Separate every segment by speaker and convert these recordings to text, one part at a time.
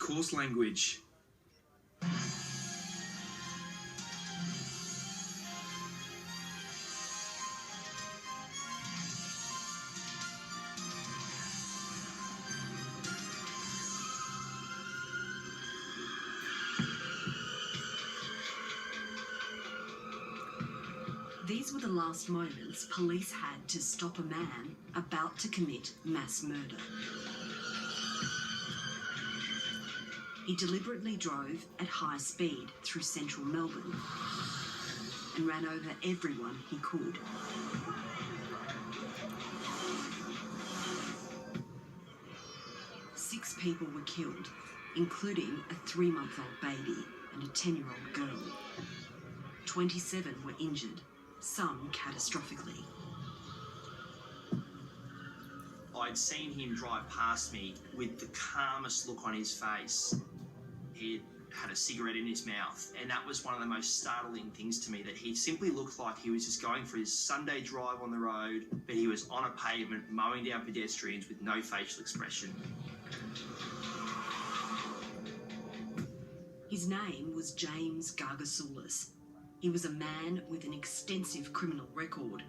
Speaker 1: coarse language.
Speaker 2: These were the last moments police had to stop a man about to commit mass murder. He deliberately drove at high speed through central Melbourne and ran over everyone he could. Six people were killed, including a 3-month-old baby and a 10-year-old girl. 27 were injured, some catastrophically.
Speaker 3: I'd seen him drive past me with the calmest look on his face. He had a cigarette in his mouth, and that was one of the most startling things to me, that he simply looked like he was just going for his Sunday drive on the road, but he was on a pavement mowing down pedestrians with no facial expression.
Speaker 2: His name was James Gargasoulis. He was a man with an extensive criminal record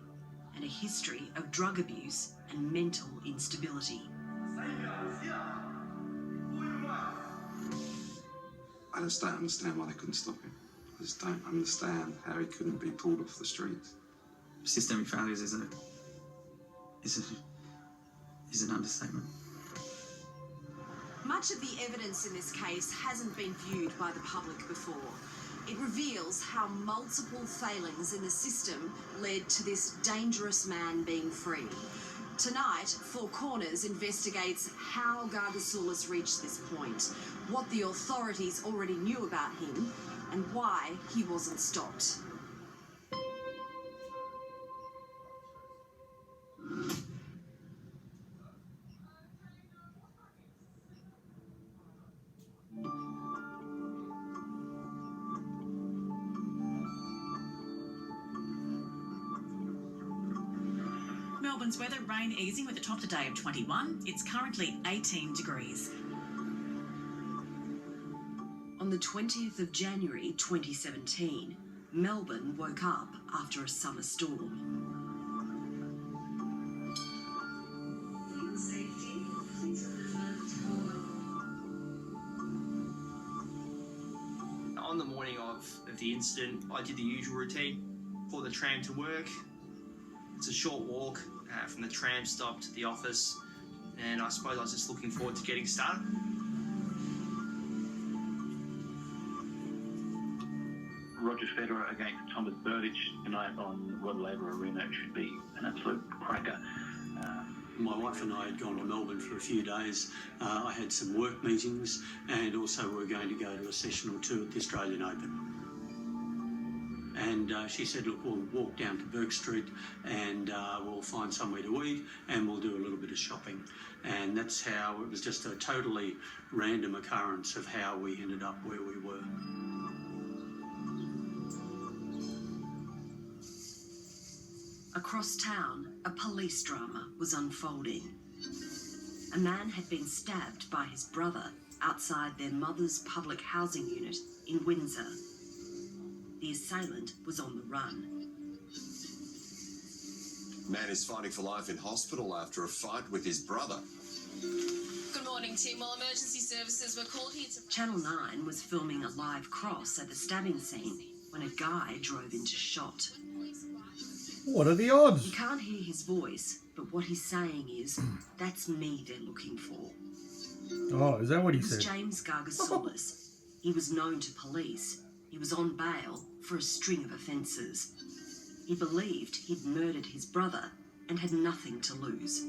Speaker 2: and a history of drug abuse and mental instability.
Speaker 4: I just don't understand why they couldn't stop him. I just don't understand how he couldn't be pulled off the streets.
Speaker 5: Systemic failures is an understatement.
Speaker 2: Much of the evidence in this case hasn't been viewed by the public before. It reveals how multiple failings in the system led to this dangerous man being free. Tonight, Four Corners investigates how Gargasoulis reached this point, what the authorities already knew about him, and why he wasn't stopped.
Speaker 6: Melbourne's weather, rain easing with a top today of 21. It's currently 18 degrees.
Speaker 2: On the 20th of January 2017, Melbourne woke up after a summer storm.
Speaker 3: On the morning of the incident, I did the usual routine, pulled the tram to work. It's a short walk from the tram stop to the office, and I suppose I was just looking forward to getting started.
Speaker 7: Roger Federer against Thomas Berdych tonight on Rod Laver Arena. It should be an absolute cracker.
Speaker 8: My wife and I had gone to Melbourne for a few days. I had some work meetings, and also we were going to go to a session or two at the Australian Open. And she said, look, we'll walk down to Bourke Street and we'll find somewhere to eat and we'll do a little bit of shopping. And that's how, it was just a totally random occurrence of how we ended up where we were.
Speaker 2: Across town, a police drama was unfolding. A man had been stabbed by his brother outside their mother's public housing unit in Windsor. The assailant was on the run.
Speaker 9: Man is fighting for life in hospital after a fight with his brother.
Speaker 10: Good morning, team. Well, emergency services were called here to...
Speaker 2: Channel 9 was filming a live cross at the stabbing scene when a guy drove into shot.
Speaker 11: What are the odds?
Speaker 2: You can't hear his voice, but what he's saying is, that's me they're looking for.
Speaker 11: Oh, is that what he
Speaker 2: It was
Speaker 11: said?
Speaker 2: James Gargasoulis. He was known to police. He was on bail for a string of offences. He believed he'd murdered his brother and had nothing to lose.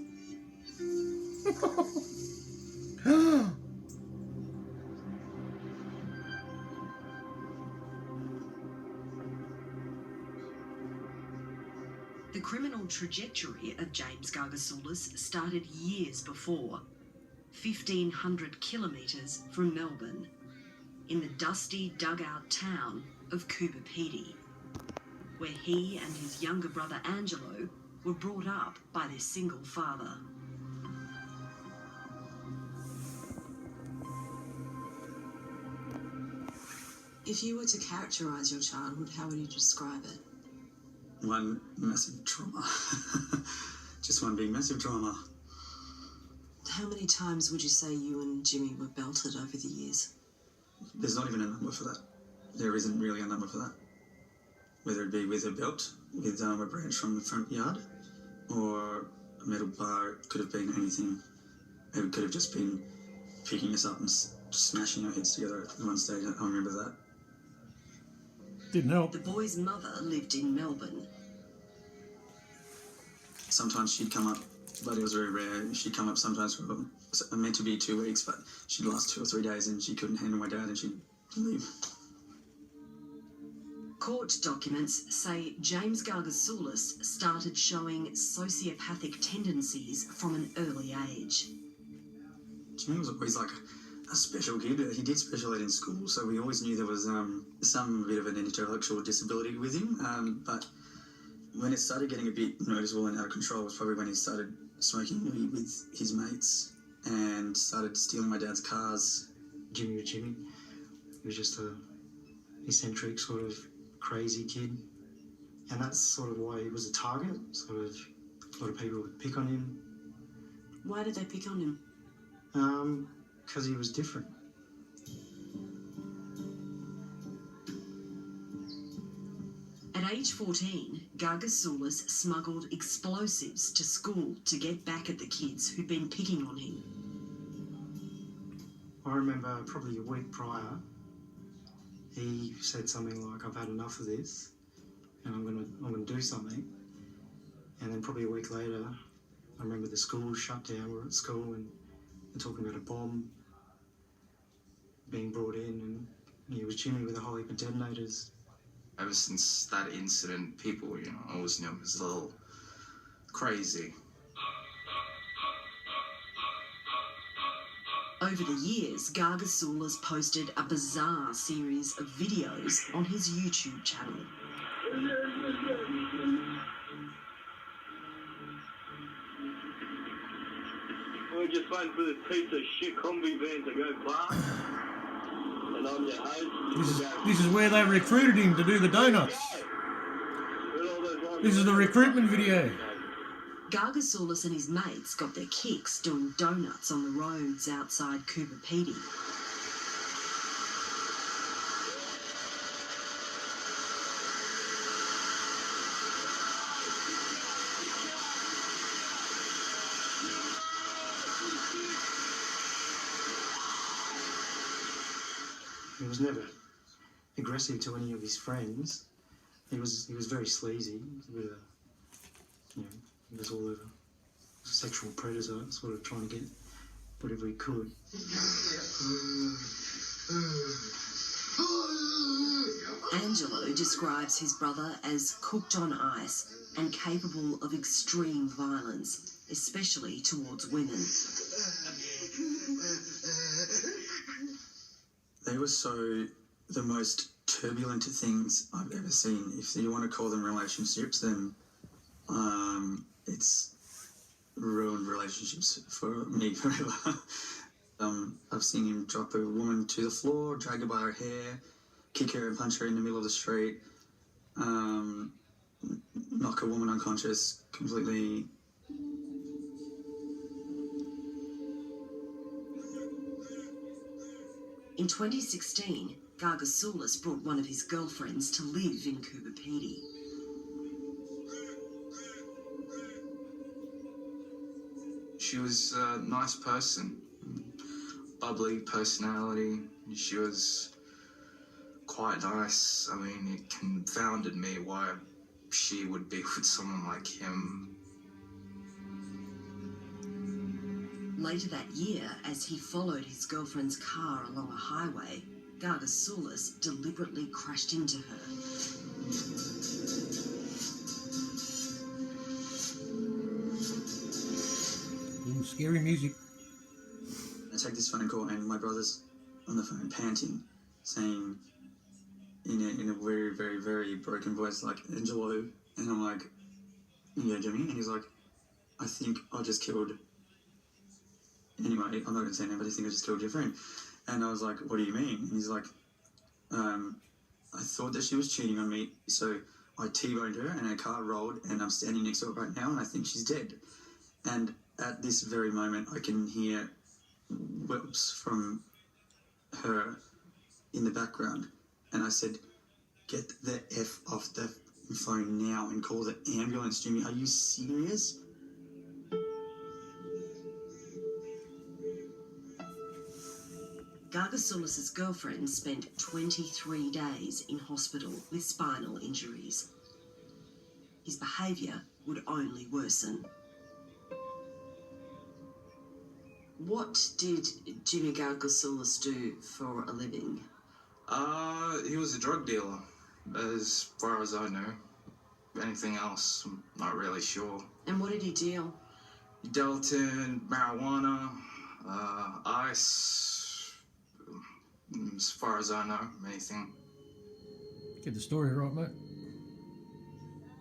Speaker 2: The criminal trajectory of James Gargasoulis started years before, 1,500 kilometres from Melbourne, in the dusty dugout town of Coober Pedy, where he and his younger brother Angelo were brought up by their single father. If you were to characterise your childhood, how would you describe it?
Speaker 5: One massive trauma. Just one big massive trauma.
Speaker 2: How many times would you say you and Jimmy were belted over the years?
Speaker 5: There's not even a number for that. There isn't really a number for that. Whether it be with a belt, with a branch from the front yard, or a metal bar, it could have been anything. It could have just been picking us up and smashing our heads together at one stage. I remember that.
Speaker 11: Didn't help.
Speaker 2: The boy's mother lived in Melbourne.
Speaker 5: Sometimes she'd come up, but it was very rare. She'd come up sometimes for meant to be 2 weeks, but she'd last 2 or 3 days and she couldn't handle my dad and she'd leave.
Speaker 2: Court documents say James Gargasoulis started showing sociopathic tendencies from an early age.
Speaker 5: Jimmy was always like a special kid. He did special ed in school, so we always knew there was some bit of an intellectual disability with him. But when it started getting a bit noticeable and out of control was probably when he started smoking weed with his mates and started stealing my dad's cars.
Speaker 1: Jimmy was Jimmy. He was just a eccentric sort of crazy kid, and that's sort of why he was a target. Sort of a lot of people would pick on him.
Speaker 2: Why did they pick on him?
Speaker 1: Because he was different.
Speaker 2: At age 14, Gargasoulis smuggled explosives to school to get back at the kids who'd been picking on him.
Speaker 1: I remember probably a week prior, he said something like, "I've had enough of this, and I'm gonna do something." And then probably a week later, I remember the school was shut down. We were at school and they're talking about a bomb being brought in, and it was Jimmy with a whole heap of detonators.
Speaker 12: Ever since that incident, people, always knew him as a little crazy.
Speaker 2: Over the years, Gargasoulis posted a bizarre series of videos on his YouTube channel.
Speaker 13: We're just waiting for this piece of shit Combi van to go past. And I'm your host.
Speaker 11: This is where they recruited him to do the donuts. This is the recruitment video.
Speaker 2: Gargasoulis and his mates got their kicks doing donuts on the roads outside Cooper Pedy.
Speaker 1: He was never aggressive to any of his friends. He was very sleazy. He was a bit of he was all over. He was a sexual predator, sort of trying to get whatever he could.
Speaker 2: Angelo describes his brother as cooked on ice and capable of extreme violence, especially towards women.
Speaker 5: They were the most turbulent things I've ever seen. If you want to call them relationships, then it's ruined relationships for me forever. I've seen him drop a woman to the floor, drag her by her hair, kick her and punch her in the middle of the street, knock a woman unconscious completely.
Speaker 2: In 2016, Gargasoulis brought one of his girlfriends to live in Cooper Pedy.
Speaker 12: She was a nice person, bubbly personality. She was quite nice. I mean, it confounded me why she would be with someone like him.
Speaker 2: Later that year, as he followed his girlfriend's car along a highway, Gargasoulis deliberately crashed into her.
Speaker 11: Ooh, scary music.
Speaker 5: I take this phone call and my brother's on the phone panting, saying in a very, very, very broken voice, like, "Angelo," and I'm like, "Yeah, Jimmy," and he's like, "I think I just killed." Anyway, I'm not going to say name, but I think I just killed your friend. And I was like, "What do you mean?" And he's like, I thought that she was cheating on me, so I T-boned her and her car rolled, and I'm standing next to her right now and I think she's dead. And at this very moment I can hear whoops from her in the background, and I said, "Get the F off the phone now and call the ambulance, Jimmy. Are you serious?"
Speaker 2: Gargasoulis' girlfriend spent 23 days in hospital with spinal injuries. His behaviour would only worsen. What did Jimmy Gargasoulis do for a living?
Speaker 12: He was a drug dealer, as far as I know. Anything else, I'm not really sure.
Speaker 2: And what did he deal?
Speaker 12: He dealt in marijuana, ice, as far as I know, anything.
Speaker 11: Get the story right, mate.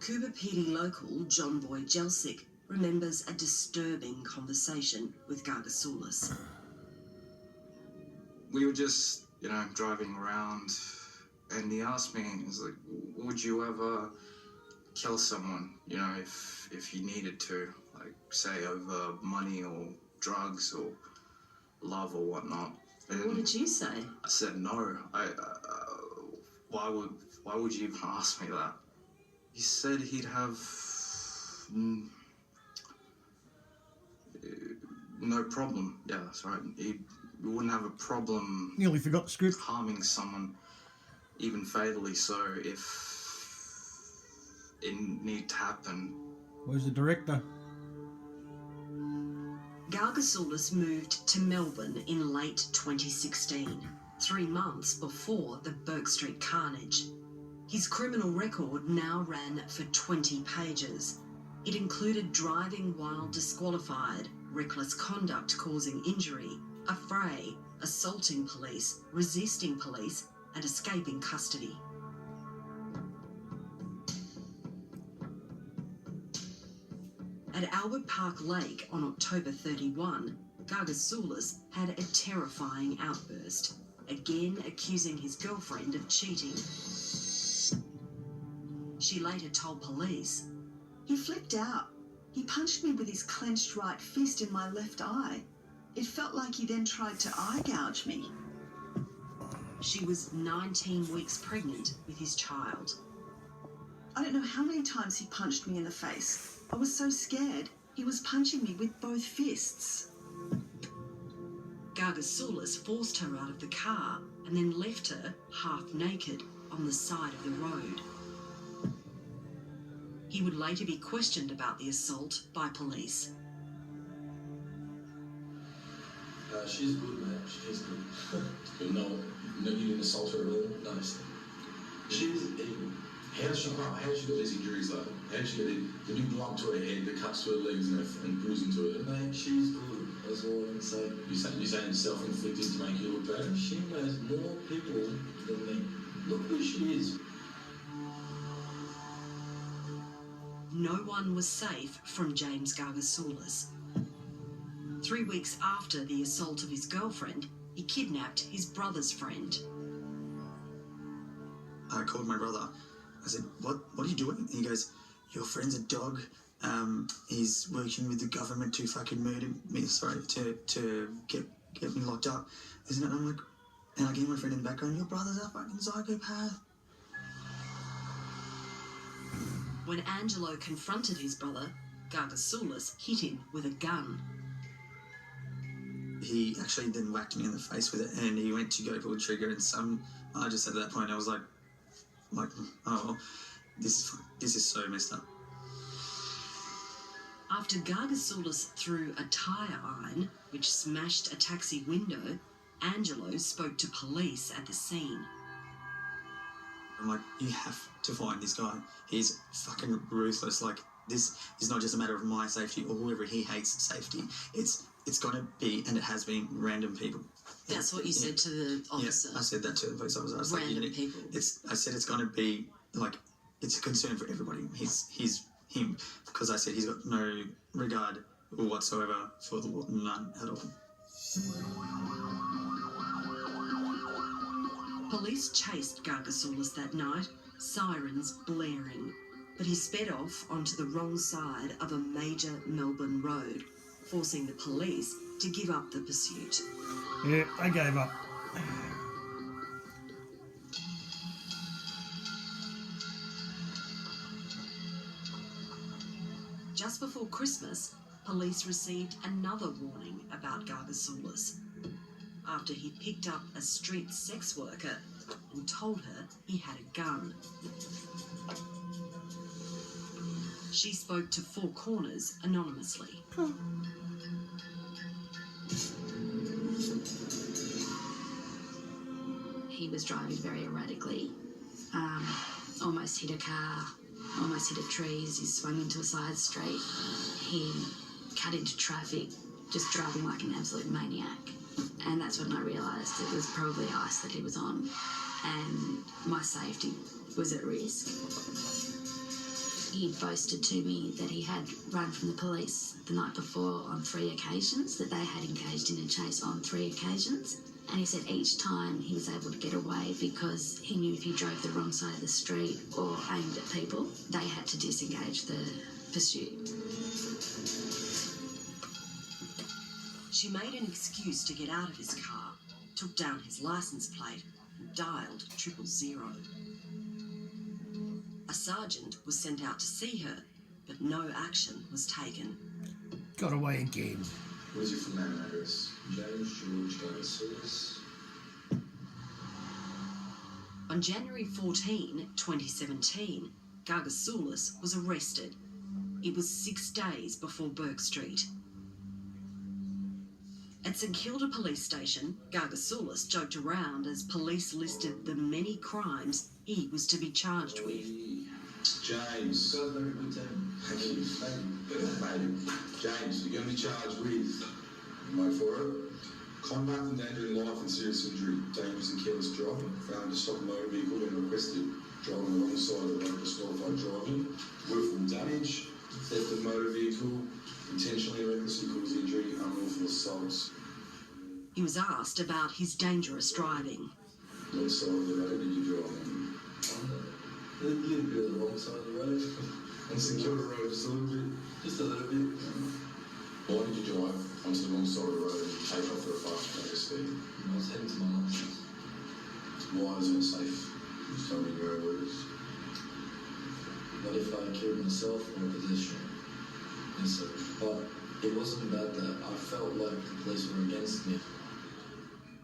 Speaker 2: Cooper PD local John Boyd Jelsic remembers a disturbing conversation with Gargasoulis.
Speaker 12: We were just, driving around, and he asked me, he's like, would you ever kill someone, if you needed to, like, say, over money or drugs or love or whatnot? And
Speaker 2: what did you say?
Speaker 12: I said no. Why would you even ask me that? He said he'd have no problem. Yeah, that's right. He wouldn't have a problem.
Speaker 11: Nearly forgot the script.
Speaker 12: Harming someone, even fatally so, if it needed to happen.
Speaker 11: Where's the director?
Speaker 2: Gargasoulis moved to Melbourne in late 2016, 3 months before the Bourke Street carnage. His criminal record now ran for 20 pages. It included driving while disqualified, reckless conduct causing injury, a fray, assaulting police, resisting police, and escaping custody. At Albert Park Lake on October 31, Gargasoulis had a terrifying outburst, again accusing his girlfriend of cheating. She later told police,
Speaker 14: "He flipped out. He punched me with his clenched right fist in my left eye. It felt like he then tried to eye gouge me."
Speaker 2: She was 19 weeks pregnant with his child.
Speaker 14: "I don't know how many times he punched me in the face. I was so scared. He was punching me with both fists."
Speaker 2: Gargasoulis forced her out of the car and then left her half naked on the side of the road. He would later be questioned about the assault by police.
Speaker 15: She's good, man. She's good. But no, you didn't assault her earlier? No. She's evil. How she got these injuries though? How did she get the big lump to her head, the cuts to her legs and bruising to her? Man, she's good. That's all I'm saying. You're saying self-inflicted to make you look better? She knows more people than me. Look who she is.
Speaker 2: No one was safe from James Gargasoulis. 3 weeks after the assault of his girlfriend, he kidnapped his brother's friend.
Speaker 5: I called my brother. I said, what are you doing? And he goes, "Your friend's a dog. He's working with the government to fucking murder me, to get me locked up." Isn't it? I'm like, and I gave my friend in the background, "Your brother's a fucking psychopath."
Speaker 2: When Angelo confronted his brother, Gargasoulis hit him with a gun.
Speaker 5: He actually then whacked me in the face with it, and he went to go pull the trigger, and I just at that point I was like, oh, this is so messed up.
Speaker 2: After Gargasoulis threw a tyre iron, which smashed a taxi window, Angelo spoke to police at the scene.
Speaker 5: I'm like, you have to find this guy. He's fucking ruthless. Like, this is not just a matter of my safety or whoever he hates safety. It's gonna be, and it has been, random people.
Speaker 2: That's what you said to the officer.
Speaker 5: Yeah, I said that to the police officer. I was
Speaker 2: Random
Speaker 5: like,
Speaker 2: people.
Speaker 5: I said it's gonna be like, it's a concern for everybody. He's him, because I said he's got no regard whatsoever for the law, none at all.
Speaker 2: Police chased Gargasoulis that night, sirens blaring, but he sped off onto the wrong side of a major Melbourne road, forcing the police to give up the pursuit.
Speaker 11: Yeah, they gave up.
Speaker 2: Just before Christmas, police received another warning about Gargasoulis after he picked up a street sex worker and told her he had a gun. She spoke to Four Corners anonymously.
Speaker 16: He was driving very erratically, almost hit a car, almost hit a tree as he swung into a side street. He cut into traffic, just driving like an absolute maniac. And that's when I realised it was probably ice that he was on, and my safety was at risk. He boasted to me that he had run from the police the night before on 3 occasions, that they had engaged in a chase on 3 occasions. And he said each time he was able to get away because he knew if he drove the wrong side of the street or aimed at people, they had to disengage the pursuit.
Speaker 2: She made an excuse to get out of his car, took down his licence plate and dialed 000. A sergeant was sent out to see her, but no action was taken.
Speaker 11: Got away again.
Speaker 15: Where's your full name and address? James George Gargasoulis.
Speaker 2: On January 14, 2017, Gargasoulis was arrested. It was 6 days before Bourke Street. At St Kilda Police Station, Gargasoulis joked around as police listed the many crimes he was to be charged with.
Speaker 15: James. Got a very good team. Thank you. James, you're going to be charged with, wait for it, conduct endangering life and serious injury, dangerous and careless driving, failure to stop a motor vehicle when requested, driving on the wrong side of the road, disqualified driving, willful damage, theft of motor vehicle, intentionally or recklessly cause injury, unlawful assaults.
Speaker 2: He was asked about his dangerous driving.
Speaker 15: What side of the road did you drive on? A little bit of the wrong side of the road. On St Kilda Road, just a little bit? Just a little bit. Why did you drive onto the wrong side of the road and take off at a fast rate of speed? I was heading to my license. Why is it safe? Just tell me your own words.
Speaker 17: What if I killed myself or a pedestrian? Yes, sir. But it wasn't about that. I felt like the police were against me.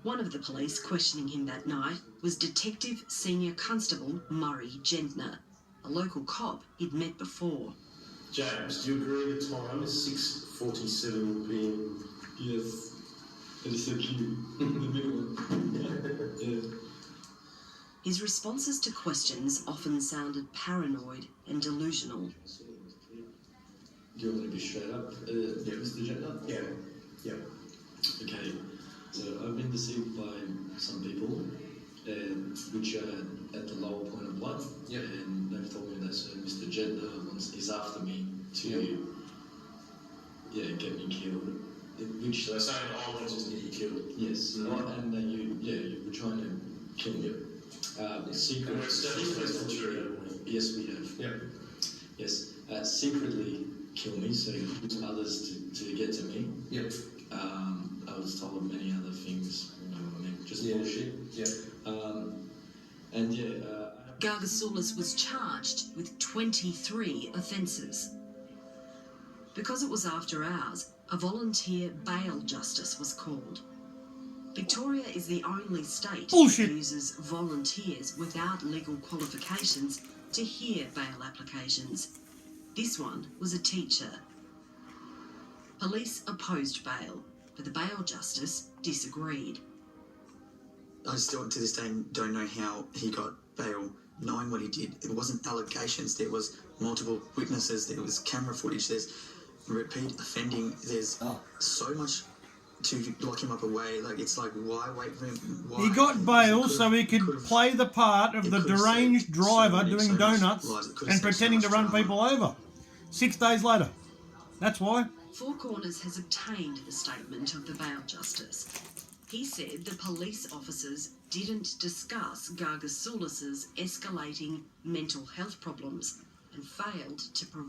Speaker 2: One of the police questioning him that night was Detective Senior Constable Murray Gentner, a local cop he'd met before.
Speaker 17: James, do you agree the time is 6:47 p.m? Yes. I just said you. The middle one. Yeah.
Speaker 2: His responses to questions often sounded paranoid and delusional.
Speaker 17: Do you want me to be straight up, Mr. Gentner? Yeah. Yeah. Okay. So I've been deceived by some people, which are at the lower point of blood. Yeah. And they've told me that Mr. Gentner is after me to, get me killed. Which they're saying I want to just get you killed. Yes. And that you were trying to kill me. Secretly. Yes, we have. Yeah. Yes. Secretly kill me, so you put others to get to me. Yep. I was told many other things, just bullshit. Yeah.
Speaker 2: Gargasoulis was charged with 23 offences. Because it was after hours, a volunteer bail justice was called. Victoria is the only state that uses volunteers without legal qualifications to hear bail applications. This one was a teacher. Police opposed bail, but the bail justice disagreed.
Speaker 5: I still, to this day, don't know how he got bail, knowing what he did. It wasn't allegations. There was multiple witnesses. There was camera footage. There's repeat offending. There's so much to lock him up away. Like, it's like, why wait for him? Why?
Speaker 11: He got bail so he could play the part of the deranged driver doing donuts and pretending to run people over. 6 days later. That's why.
Speaker 2: Four Corners has obtained the statement of the bail justice. He said the police officers didn't discuss Gargasoulis's escalating mental health problems and failed to provide